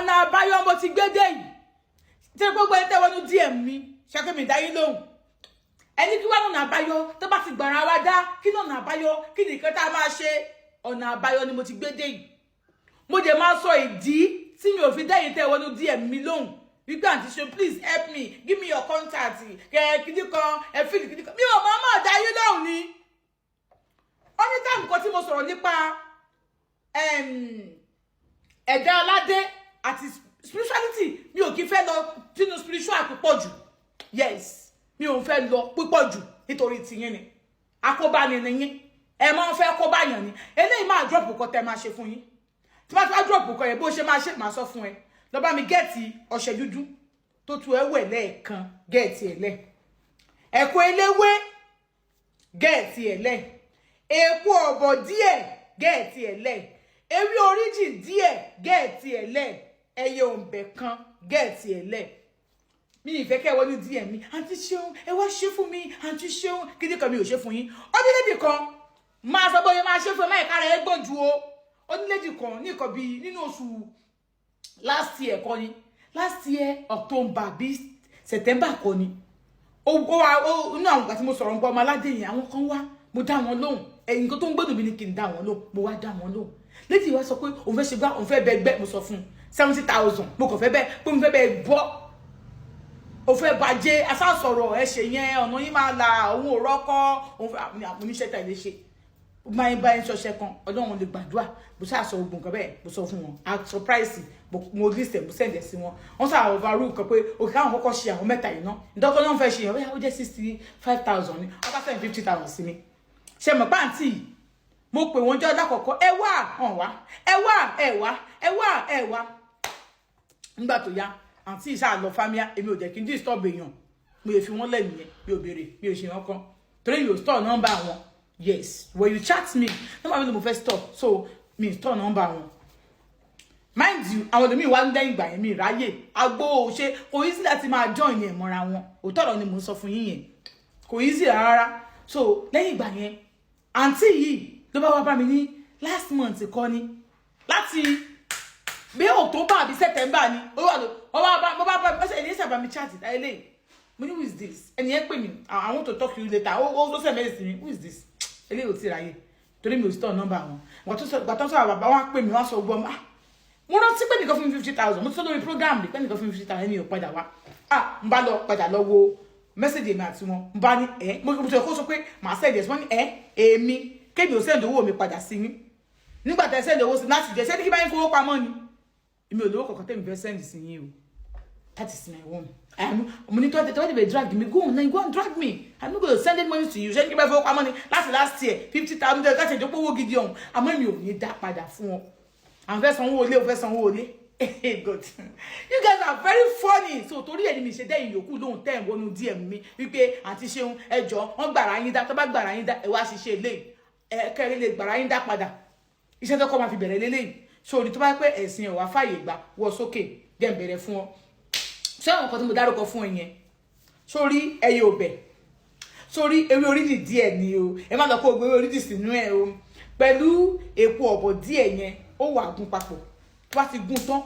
ọ̀nà àbáyọ mo ti gbé dé yìí tí gbogbo ẹni tẹ́wọ́nú DM mi ṣẹ́kẹ́ mi dá yín lóhùn ẹni kí wá lọ́nà àbáyọ tó bá ti gbàrà wa dá kí lọ́nà àbáyọ kí nìkan tá a máa ṣe ọ̀nà àbáyọ ni mo ti gbé dé yìí mo dẹ̀ máa sọ ìdí tí mi ò fi dẹ́yìn tẹ́wọ́nú DM mi lóhùn wípé àǹtí ṣe please help me give me your contact kìdí kan fíìlì kìdí kan mi ò máa dá yín lóhùn ni ó ní táàmù kan tí mo sọ̀rọ̀ nípa ẹ̀dá aládé àti spirituality mi ò kí fẹ́ lọ sínú spiritual púpọ̀ jù yes mi ò fẹ́ lọ púpọ̀ jù nítorí tiyín ni àkóbá ni yín ẹ máa ń fẹ́ kóbá yàn ni eléyìí máa drop kan tẹ́ máa ṣe fún yín tí wọ́n ti wá drop kan yẹn bó ṣe máa ṣe máa sọ fún ẹ lọ bá mi gẹ́ẹ̀tì ọṣẹ dúdú tó tu ẹwẹ̀ lẹ́ẹ̀kan gẹ́ẹ̀tì ẹ̀ lẹ̀ ẹ̀kọ́ eléwé gẹ́ẹ̀tì ẹ̀ lẹ̀ èpo ọ̀bọ̀ díẹ̀ gẹ́ẹ̀tì ẹ̀ lẹ̀ ewé oríjì díẹ̀ gẹ́ẹ̀tì ẹ̀ lẹ̀ ẹyẹ òǹbẹ̀ kan gẹ́ẹ̀tì ẹ̀ lẹ̀ mi ìfẹ́ kẹ́ wọ́n ní díẹ̀ mi àǹtí ṣeun ẹ wá ṣe fún mi àǹtí ṣeun kíní kan mi ò ṣe fún yín onílédì kan máa sọ bóyá máa ṣe fún ẹ máa ìka rẹ̀ gbọ́n ju o onílédì kan ní nǹkan bíi nínú oṣù last year kọ́ ni last year October bí September kọ́ ni inú àwọn ìgbà tí mo sọ̀rọ̀ ń gbọ́ ọmọ aládé yẹn àwọn kan wá mo dá wọn lóhùn ẹ̀yìn kan tó ń gbọ́dọ̀ mi ni kí n dá wọn lóhùn mo wá dá wọn lóhùn létí ìwà sọ pé òun fẹ́ ṣe gbá òun fẹ́ bẹ gbẹ́ mo sọ fún 70,000 mo kàn fẹ́ bẹ́ẹ̀ pé mo fẹ́ bẹ́ẹ̀ bọ́ òun fẹ́ bàjẹ́ asásọ̀rọ̀ ẹ ṣe yẹn ọ̀nà yín máa la òun ò rọ́kọ́ òun fẹ́ oníṣẹ́ tà ilé ṣe máa ń bá ẹ ṣọṣẹ́ kan ọlọ́run lè gbàdúrà bó ṣáà sọ ogun kan bẹ́ẹ̀ mo sọ fún wọn a surprise mo list mo send ẹ sí wọn wọn sọ àwọn overrule kan pé òkè káwọn kọ́kọ́ ṣe àwọn mẹ́ta yìí náà ìdọ́kọ́ náà fẹ́ ṣe yẹn ó jẹ́ 65,000 ni wọ́n bá send 50,000 sí mi ṣe mọ̀ pàǹtì mo pè wọ́n jọ́ lákọ̀ọ́kọ́ ẹ wá hàn wá ẹ wá nígbà tó yá àǹtí ìṣá lọ fámíà èmi ò jẹ́ kí n disturb èèyàn mo lè fi wọ́n lẹ́nu yẹn mi ò béèrè mi ò ṣe wọn kan torí mi ò store number wọn yes when you chat me number mi ni mo fẹ́ store so mi store number wọn mind you àwọn ọ̀dọ́ mi wá ń dẹ́yìn ìgbà yẹn mi ráyè agbó ṣe kò easy láti máa join yẹn mọ́ra wọn òótọ́ ọ̀rọ̀ ni mo sọ fún yín yẹn kò easy rárá so lẹ́yìn ìgbà yẹn àǹtí yìí ló bá wá bá mi ní last month kọ́ ni láti bí October àbí September ni mo bá ṣe ẹni ẹsẹ̀ bá mi chat eléyìí mo ní who is this ẹni ẹ pè mí I want to talk to you later ó ló sẹ̀ mẹ́rin sí mi who is this eléyìí ò tí ráyè torí mi ò store number wọn ìgbà tó sọ bàbá wọn pè mí wọn sọ gbọ́ mo rántí pé nìkan fún mi 50,000 mo ti sọ lórí program rí pé nìkan fún mi 50,000 ẹni ò padà wá n bá lọ padà lọ wo message èmi àti wọn n bá ní mo sọ kó sọ pé màá send ẹ̀sùn wọn ní èmi kébi ò send owó mi padà sí yín nígbà tẹ́ send owó sí láti jẹ́ sẹ́ni kí bá yín fowó pamọ́ ni èmi ò lówó kọ̀ọ̀kan tẹ́mi fẹ́ send sí yín o that is my own mo ní tọ́jú bẹ̀ drag me go and drag me I'm not going to send money to you sẹ́ni kí bá fowó pamọ́ ni láti last year 50,000 láti ìjọpọ̀ owó gidi ọ̀hún àmọ́ mi ò ní dá padà fún wọn àwọn fẹ́ sanwó ilé ò fẹ́ sanwó ilé God you guys are very funny so torí ẹni mi ṣe dẹ́yìn yòókù lóhun tẹ́ ẹ̀ wọnú DM mi wípé àti ṣeun ẹjọ́ wọ́n gbàrà yín dá tó bá gbàrà yín dá ẹ wá ṣiṣẹ́ ilé kẹrin lè gbàrà yín dá padà iṣẹ́ tó kọ́ máa fi bẹ̀rẹ̀ lélẹ́yìn sórí tó bá pẹ́ ẹ̀sìn ẹ̀wà fàyè gbà wọ sókè dẹ̀ ń bẹ̀rẹ̀ fún ọ ṣé àwọn nǹkan tí mo dárúkọ fún ẹ yẹn sórí ẹyẹ ọbẹ̀ sórí ewé oríjì díẹ̀ ni o ẹ má lọ kó ewé oríjì sínú ẹ o pẹ̀lú èpo ọ̀bọ̀ díẹ̀ yẹn ó wà gún papọ̀ tó bá ti gún tán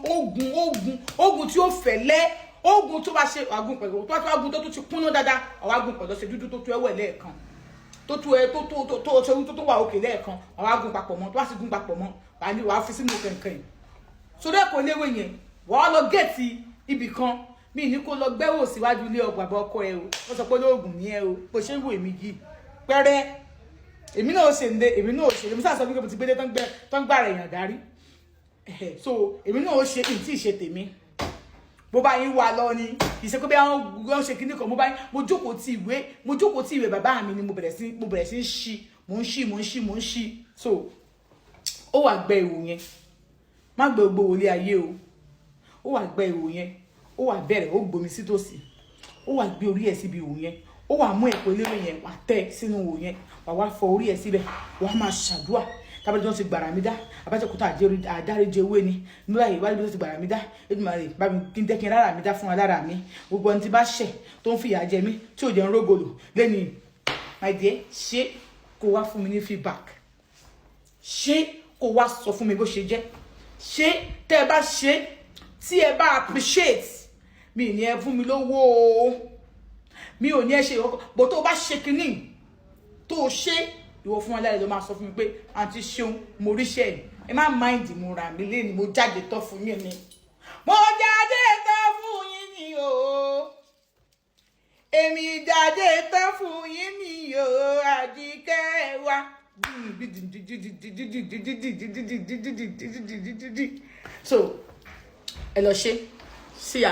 ogun tí ó fẹ̀lẹ́ ogun tó bá ṣe àgùn pẹ̀lú tó bá ti gún tó tún ti kúnná dáadáa àwọn àgùn pẹ̀lú ọṣẹ dúdú tó tú ẹwẹ̀ lẹ́ẹ̀kan tó tú ẹ tó wà òkè lẹ́ẹ̀kan àwọn àgùn papọ̀ mọ́ tó bá ti gún papọ̀ mọ́ wàá fi sínú kẹ̀kẹ́ sórí ẹ̀kọ́ léwé yẹn wàá lọ gẹ̀ẹ́tì ibì kan mi ní kó lọ gbẹ́wò síwájú ilé bàbá ọkọ ẹ o wọ́n sọ pé lóògùn ní ẹ o bó ṣe ń wò èmi yìí pẹ́rẹ́ èmi náà ṣe ń dé èmi náà ṣe èmi sáà sọ wípé mo ti gbé dé tó ń gbà rẹ̀ yàn darí so èmi náà ṣe kí n tí ì ṣe tèmi bó bá yín wà lọ ni ìṣe pé bí àwọn ṣe kíní kan mo jókòó tí ìwé bàbá mi ni mo bẹ̀rẹ̀ sí ń ṣí so ó wà gbẹ ìwò yẹn má gbẹ gbogbo wọlé ayé o ó wà gbẹ ìwò yẹn ó wà bẹ̀rẹ̀ ó gbomi sí tòsí ó wà gbé orí ẹ̀ síbi ìwò yẹn ó wà mú ẹ̀pọ̀ eléwé yẹn wà tẹ́ sínú ìwò yẹn wà wá fọ orí ẹ̀ síbẹ̀ wà máa ṣàdúà tábàjọ́ ti gbàrà mi dá abájọ́kútà àdáríjẹ owó ni nígbà yìí wájú tó ti gbàrà mi dá Èdùmàrè bá mi kí n tẹ́kí lára mi dá fún alára mi gbogbo ẹni tí bá ṣẹ̀ tó ń fìyà jẹ mí tí ò jẹ́ ń rógòlò lẹ́ni my dear ṣé kó wá fún mi ní feedback ṣé kó wá sọ fún mi bó ṣe jẹ́ ṣé tẹ́ ẹ bá ṣe tí ẹ bá appreciate mi ní ẹ fún mi lówó mi ò ní ẹ ṣe ìwọ́kọ̀ bó tó bá ṣe kínní tó ṣe ìwọ fún aláìlẹ́ ló máa sọ fún mi pé àǹtí ṣeun mo ríṣẹ́ ẹ má mind mo rà mí lé ni mo jáde tán fún yín ni mo jáde tán fún yín ni o èmi jáde tán fún yín ni o Àjíkẹ́ wa so ẹ lọ ṣe see ya.